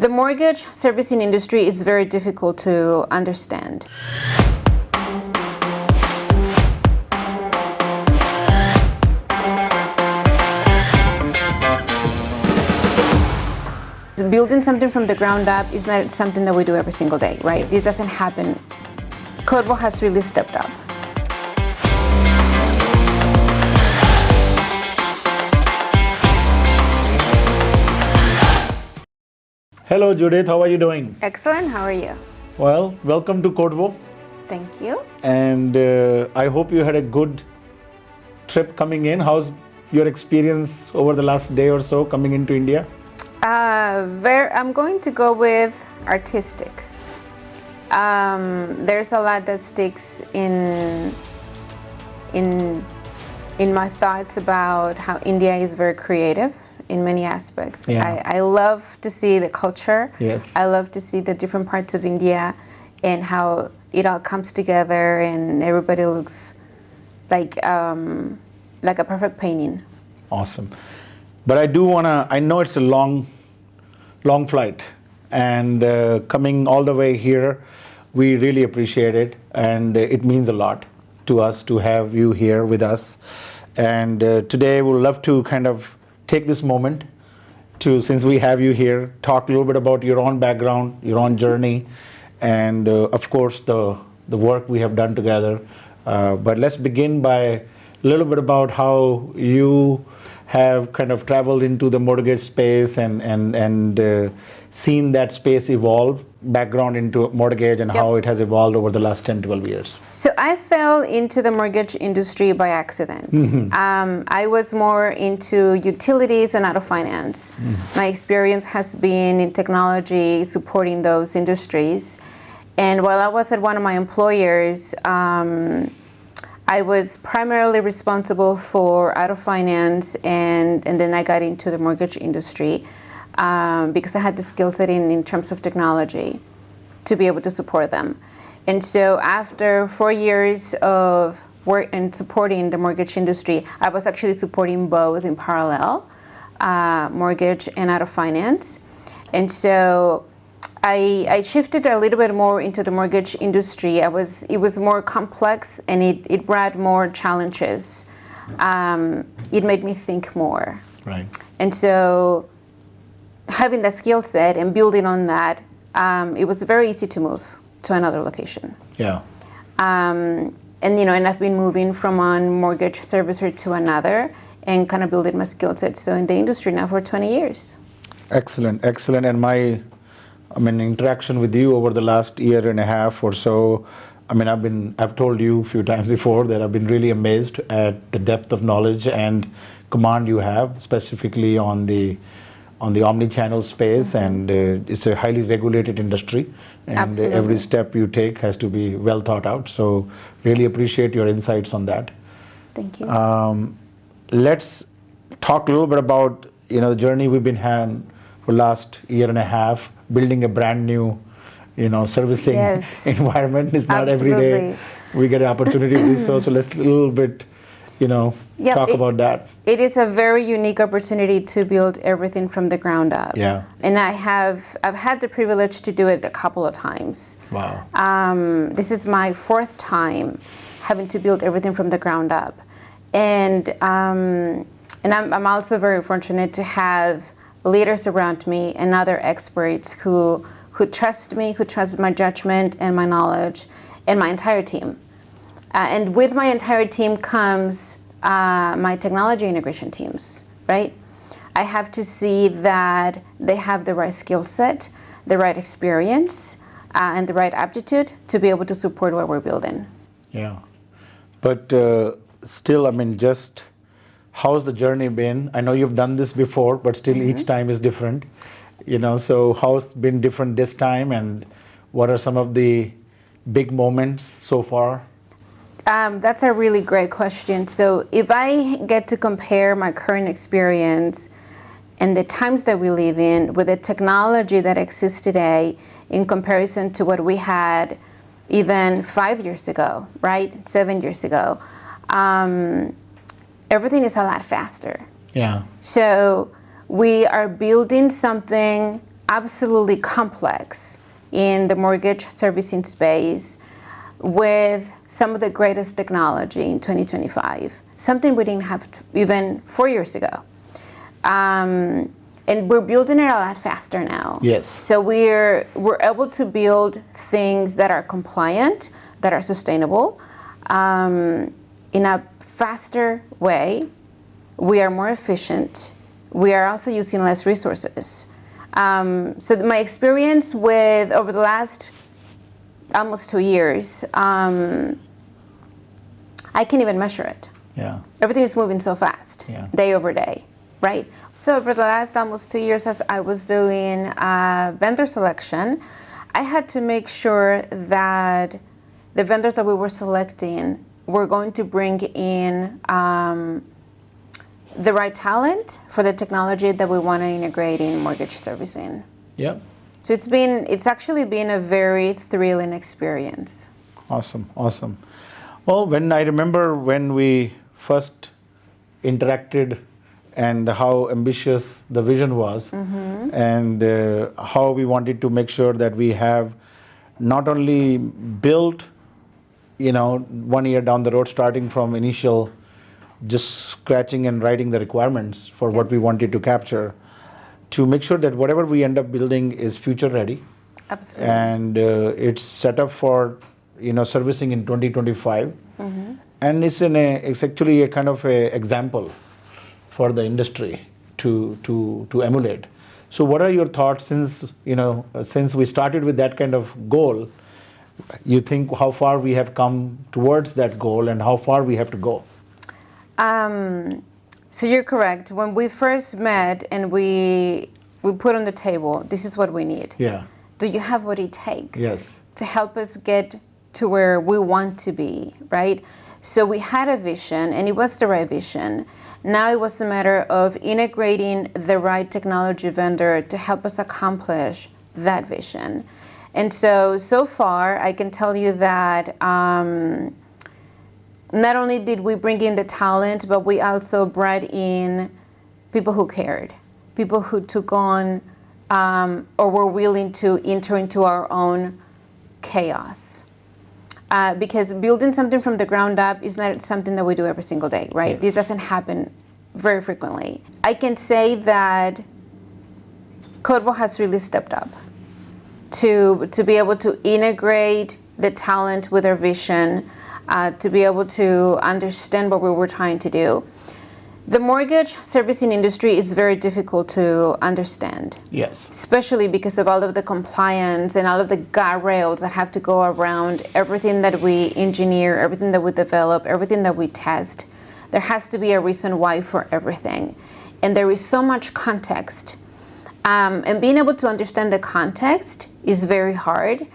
The mortgage servicing industry is very difficult to understand. Building something from the ground up is not something that we do every single day, right? Yes. This doesn't happen. Corvo has really stepped up. Hello Judith, how are you doing? Excellent. How are you? Well, welcome to Corvo, Thank you. and I hope you had a good trip coming in. How's your experience over the last day or so coming into India? I'm going to go with artistic. There's a lot that sticks in my thoughts about how India is very creative in many aspects. Yeah. I love to see the culture. Yes. I love to see the different parts of India and how it all comes together and everybody looks like a perfect painting. Awesome. But I know it's a long flight, and coming all the way here, we really appreciate it, and it means a lot to us to have you here with us. And today we'd love to kind of take this moment to, since we have you here, talk a little bit about your own background, your own journey, and of course the work we have done together. But let's begin by a little bit about how you have kind of traveled into the mortgage space and seen that space evolve, background into mortgage and how it has evolved over the last 10, 12 years. So I fell into the mortgage industry by accident. I was more into utilities and auto finance. My experience has been in technology, supporting those industries. And while I was at one of my employers, I was primarily responsible for auto finance, and then I got into the mortgage industry because I had the skill set in terms of technology to be able to support them. And so after 4 years of work and supporting the mortgage industry, I was actually supporting both in parallel, mortgage and auto finance. And so I shifted a little bit more into the mortgage industry. It was more complex, and it brought more challenges. It made me think more. Right. And so having that skill set and building on that, it was very easy to move to another location. Yeah. And I've been moving from one mortgage servicer to another and kind of building my skill set. So in the industry now for 20 years. Excellent. And my interaction with you over the last year and a half or so, I've told you a few times before that I've been really amazed at the depth of knowledge and command you have, specifically on the omni-channel space, and it's a highly regulated industry, and Absolutely. Every step you take has to be well thought out. So really appreciate your insights on that. Thank you. Let's talk a little bit about the journey we've been having for last year and a half, building a brand new servicing Yes. environment. It's not every day Absolutely. we get an opportunity to do so. So let's a little bit talk about that. It is a very unique opportunity to build everything from the ground up. Yeah. And I've had the privilege to do it a couple of times. Wow. This is my fourth time having to build everything from the ground up. And I'm also very fortunate to have leaders around me and other experts who trust me, who trust my judgment and my knowledge, and my entire team. And with my entire team comes my technology integration teams, right? I have to see that they have the right skill set, the right experience, and the right aptitude to be able to support what we're building. Yeah. But still, just how's the journey been? I know you've done this before, but still each time is different. So how's it been different this time, and what are some of the big moments so far? That's a really great question. So if I get to compare my current experience and the times that we live in with the technology that exists today in comparison to what we had even 5 years ago, right? 7 years ago, everything is a lot faster. Yeah. So we are building something absolutely complex in the mortgage servicing space with some of the greatest technology in 2025, something we didn't have even 4 years ago. And we're building it a lot faster now. Yes. So we're able to build things that are compliant, that are sustainable, in a faster way. We are more efficient. We are also using less resources. So my experience with over the last almost 2 years, I can't even measure it. Yeah. Everything is moving so fast, Yeah. day over day, right? So over the last almost 2 years, as I was doing vendor selection, I had to make sure that the vendors that we were selecting were going to bring in the right talent for the technology that we want to integrate in mortgage servicing. Yeah. So it's actually been a very thrilling experience. Awesome. Awesome. Well, I remember when we first interacted and how ambitious the vision was, and how we wanted to make sure that we have not only built, 1 year down the road, starting from initial just scratching and writing the requirements for what we wanted to capture, to make sure that whatever we end up building is future ready. Absolutely. And it's set up for servicing in 2025, and it's actually a kind of a example for the industry to emulate. So what are your thoughts, since we started with that kind of goal? You think how far we have come towards that goal and how far we have to go? So you're correct. When we first met and we put on the table, this is what we need. Yeah. Do you have what it takes Yes. to help us get to where we want to be, right? So we had a vision, and it was the right vision. Now it was a matter of integrating the right technology vendor to help us accomplish that vision. And so far, I can tell you that not only did we bring in the talent, but we also brought in people who cared, people who took on or were willing to enter into our own chaos. Because building something from the ground up is not something that we do every single day, right? Yes. This doesn't happen very frequently. I can say that Codvo has really stepped up to be able to integrate the talent with our vision, to be able to understand what we were trying to do. The mortgage servicing industry is very difficult to understand. Yes. Especially because of all of the compliance and all of the guardrails that have to go around everything that we engineer, everything that we develop, everything that we test. There has to be a reason why for everything. And there is so much context. And being able to understand the context is very hard.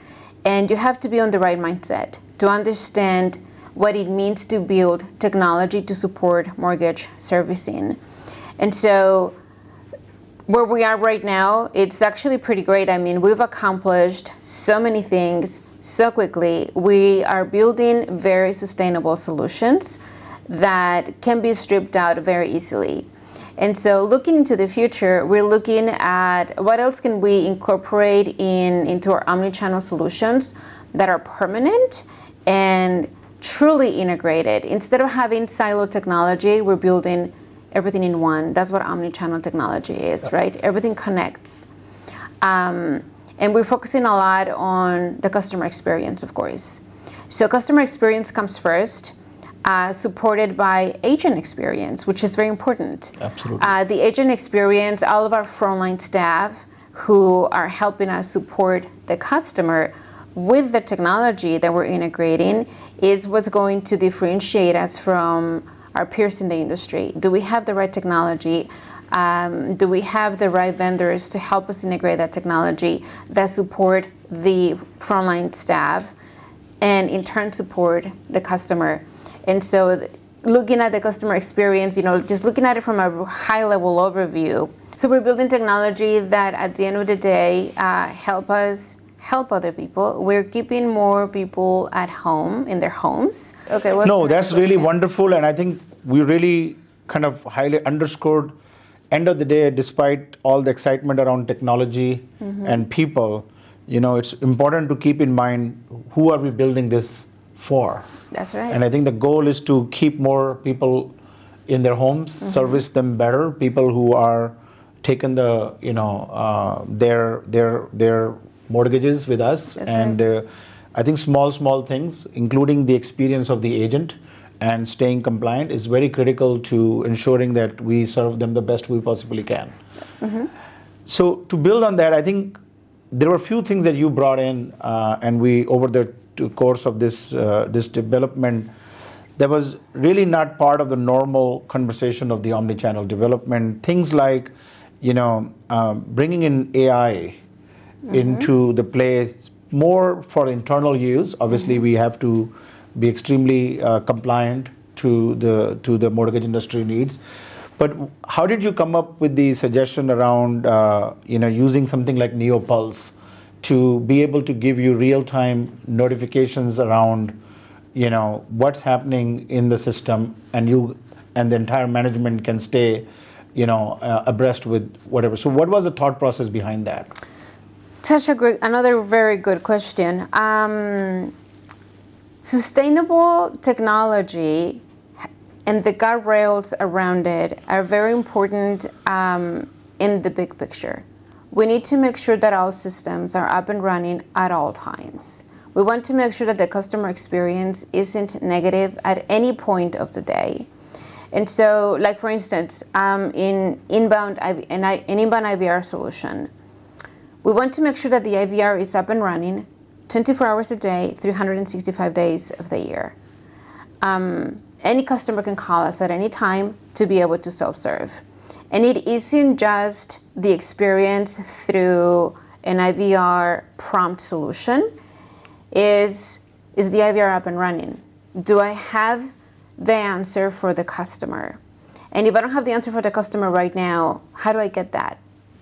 And you have to be on the right mindset to understand what it means to build technology to support mortgage servicing. And so where we are right now, it's actually pretty great. I mean, we've accomplished so many things so quickly. We are building very sustainable solutions that can be stripped out very easily. And so looking into the future, we're looking at what else can we incorporate into our omnichannel solutions that are permanent and truly integrated. Instead of having siloed technology, we're building everything in one. That's what omnichannel technology is, right? Everything connects. And we're focusing a lot on the customer experience, of course. So customer experience comes first, supported by agent experience, which is very important. Absolutely. The agent experience, all of our frontline staff who are helping us support the customer with the technology that we're integrating is what's going to differentiate us from our peers in the industry. Do we have the right technology? Do we have the right vendors to help us integrate that technology that support the frontline staff and in turn support the customer? And so looking at the customer experience, just looking at it from a high level overview. So we're building technology that at the end of the day help us help other people. We're keeping more people at home in their homes. Okay. No, that's really wonderful, and I think we really kind of highly underscored end of the day, despite all the excitement around technology and people, it's important to keep in mind, who are we building this for? That's right. And I think the goal is to keep more people in their homes, service them better. People who are taking the, their mortgages with us. That's and right. I think small things, including the experience of the agent and staying compliant, is very critical to ensuring that we serve them the best we possibly can. So to build on that, I think there were a few things that you brought in, and we, over the course of this development, that was really not part of the normal conversation of the omnichannel development. Things like, bringing in AI into the play, more for internal use. Obviously, we have to be extremely compliant to the mortgage industry needs. But how did you come up with the suggestion around using something like NeoPulse to be able to give you real-time notifications around what's happening in the system, and the entire management can stay abreast with whatever? So what was the thought process behind that? Another very good question. Sustainable technology and the guardrails around it are very important in the big picture. We need to make sure that all systems are up and running at all times. We want to make sure that the customer experience isn't negative at any point of the day. And so, like for instance, in inbound IVR solution, we want to make sure that the IVR is up and running 24 hours a day, 365 days of the year. Any customer can call us at any time to be able to self-serve. And it isn't just the experience through an IVR prompt solution. Is the IVR up and running? Do I have the answer for the customer? And if I don't have the answer for the customer right now, how do I get that,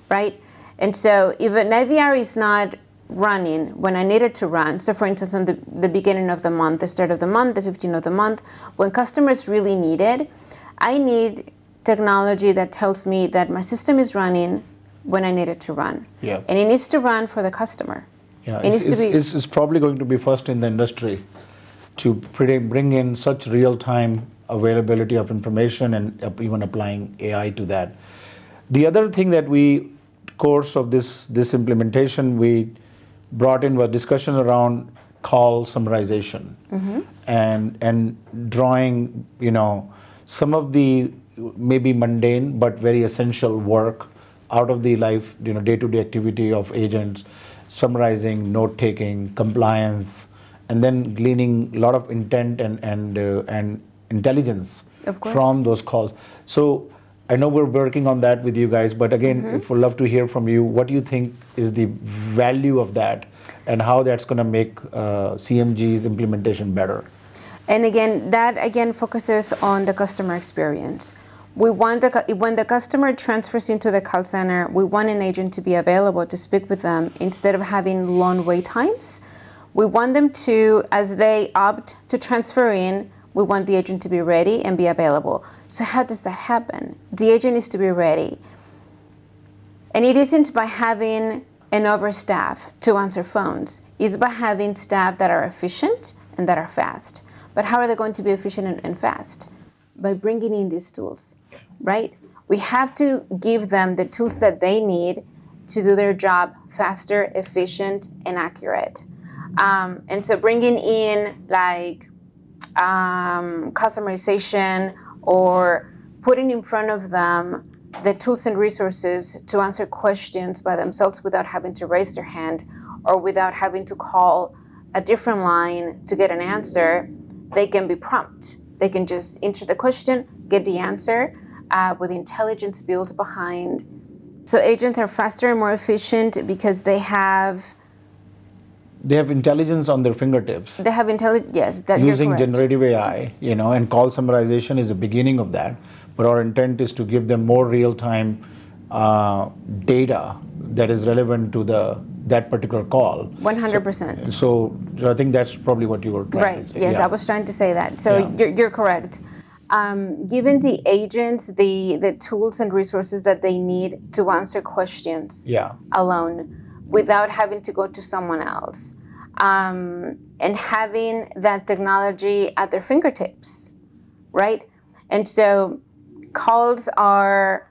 right? And so if an IVR is not running when I need it to run, so for instance, on the beginning of the month, the start of the month, the 15th of the month, when customers really need it, I need technology that tells me that my system is running when I need it to run. Yeah. And it needs to run for the customer. Yeah, it's probably going to be first in the industry to bring in such real-time availability of information and even applying AI to that. The other thing that course of this implementation, we brought in was discussion around call summarization and drawing, some of the maybe mundane but very essential work out of the life, day-to-day activity of agents, summarizing, note-taking, compliance, and then gleaning a lot of intent and intelligence from those calls. So I know we're working on that with you guys, but again, if we'd love to hear from you, what do you think is the value of that and how that's going to make CMG's implementation better? And again, that focuses on the customer experience. We want when the customer transfers into the call center, we want an agent to be available to speak with them instead of having long wait times. We want them to, as they opt to transfer in, we want the agent to be ready and be available. So how does that happen? The agent needs to be ready. And it isn't by having an overstaff to answer phones. It's by having staff that are efficient and that are fast. But how are they going to be efficient and fast? By bringing in these tools, right? We have to give them the tools that they need to do their job faster, efficient, and accurate. And so bringing in like customization or putting in front of them the tools and resources to answer questions by themselves without having to raise their hand or without having to call a different line to get an answer, they can be prompt. They can just enter the question, get the answer with intelligence built behind. So agents are faster and more efficient because they have intelligence on their fingertips. They have intelligence, yes. Using generative AI, and call summarization is the beginning of that. But our intent is to give them more real-time data that is relevant to that particular call. 100%. So I think that's probably what you were trying to say. Right, yes, yeah. I was trying to say that. So you're correct. giving the agents the tools and resources that they need to answer questions Yeah. alone without having to go to someone else, and having that technology at their fingertips, right? And so calls are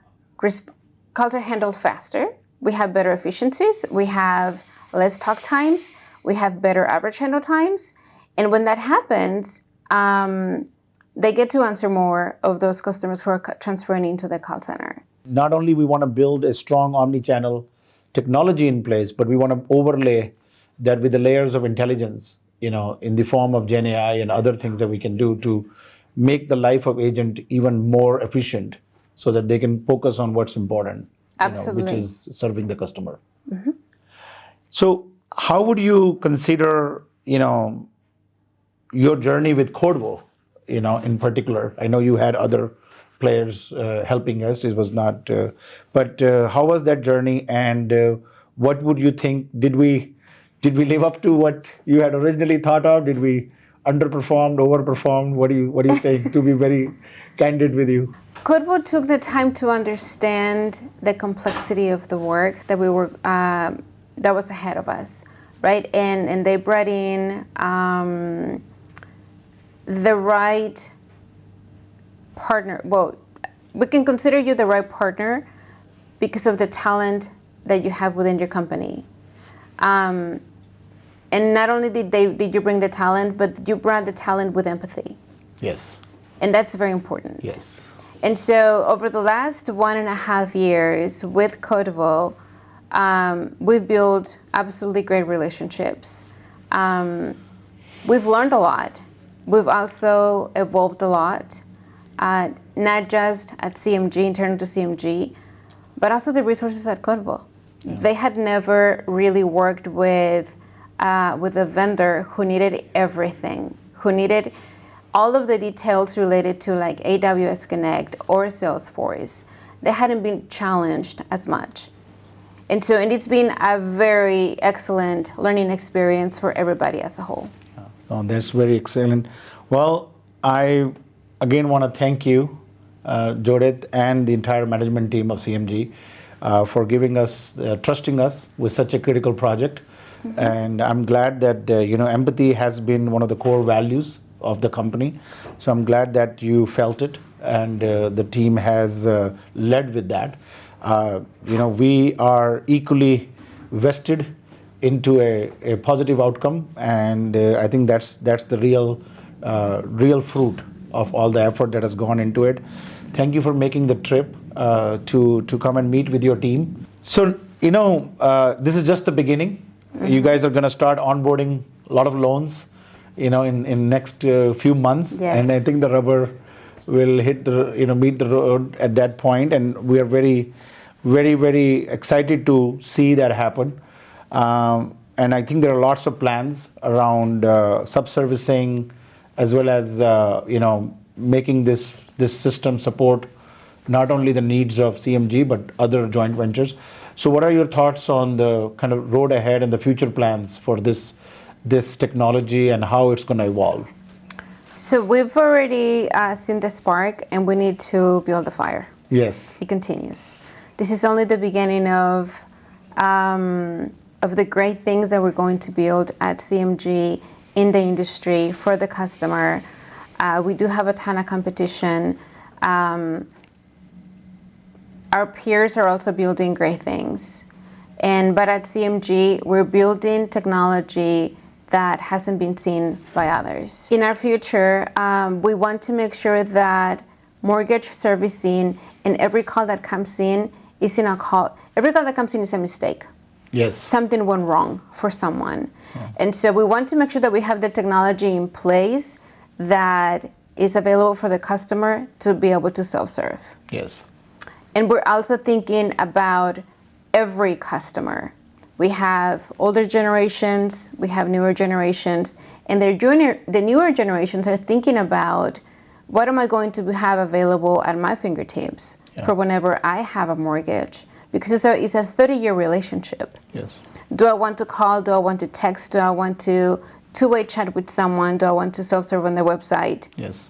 handled faster. We have better efficiencies. We have less talk times. We have better average handle times. And when that happens, they get to answer more of those customers who are transferring into the call center. Not only we want to build a strong omni-channel technology in place, but we want to overlay that with the layers of intelligence, in the form of Gen AI and other things that we can do to make the life of agent even more efficient so that they can focus on what's important, Absolutely. which is serving the customer. So how would you consider, your journey with Cordvo, in particular? I know you had other players helping us. It was not, but how was that journey? And what would you think? Did we live up to what you had originally thought of? Did we underperformed, overperformed? What do you think? To be very candid with you. Cordvo took the time to understand the complexity of the work that we were that was ahead of us, right? And they brought in the right partner. Well, we can consider you the right partner because of the talent that you have within your company. And not only did you bring the talent, but you brought the talent with empathy. Yes. And that's very important. Yes. And so over the last 1.5 years with Cordvo, we've built absolutely great relationships. We've learned a lot. We've also evolved a lot, not just at CMG, internal to CMG, but also the resources at Cordvo. Yeah. They had never really worked with a vendor who needed everything, who needed all of the details related to like AWS Connect or Salesforce. They hadn't been challenged as much. And it's been a very excellent learning experience for everybody as a whole. Oh, that's very excellent. Well, I again want to thank you, Judith, and the entire management team of CMG for giving us, trusting us with such a critical project. Mm-hmm. And I'm glad that empathy has been one of the core values of the company. So I'm glad that you felt it, and the team has led with that. We are equally vested into a positive outcome, and I think that's the real fruit of all the effort that has gone into it. Thank you for making the trip to come and meet with your team. So this is just the beginning. Mm-hmm. You guys are going to start onboarding a lot of loans, in next few months. Yes. And I think the rubber will hit meet the road at that point, and we are very, very, very excited to see that happen. And I think there are lots of plans around sub-servicing, as well as making this system support not only the needs of CMG but other joint ventures. So what are your thoughts on the kind of road ahead and the future plans for this technology and how it's going to evolve? So we've already seen the spark, and we need to build the fire. Yes. It continues. This is only the beginning of the great things that we're going to build at CMG in the industry for the customer. We do have a ton of competition. Our peers are also building great things. But at CMG, we're building technology that hasn't been seen by others. In our future, we want to make sure that mortgage servicing and every call that comes in is every call that comes in is a mistake. Yes. Something went wrong for someone. Yeah. And so we want to make sure that we have the technology in place that is available for the customer to be able to self-serve. Yes. And we're also thinking about every customer. We have older generations, we have newer generations, and the newer generations are thinking about, what am I going to have available at my fingertips for whenever I have a mortgage? Because it's a 30-year relationship. Yes. Do I want to call? Do I want to text? Do I want to two-way chat with someone? Do I want to self-serve on their website? Yes.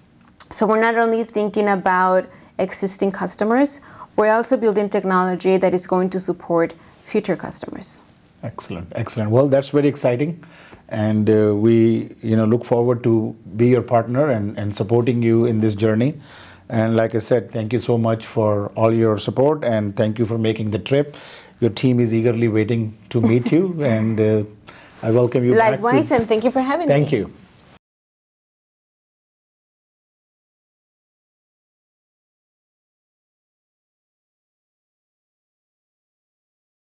So we're not only thinking about existing customers, we're also building technology that is going to support future customers. Excellent, excellent. Well, that's very exciting, and we, look forward to be your partner and supporting you in this journey. And like I said, thank you so much for all your support, and thank you for making the trip. Your team is eagerly waiting to meet you, and I welcome you back. Likewise, and thank you for having me. Thank you.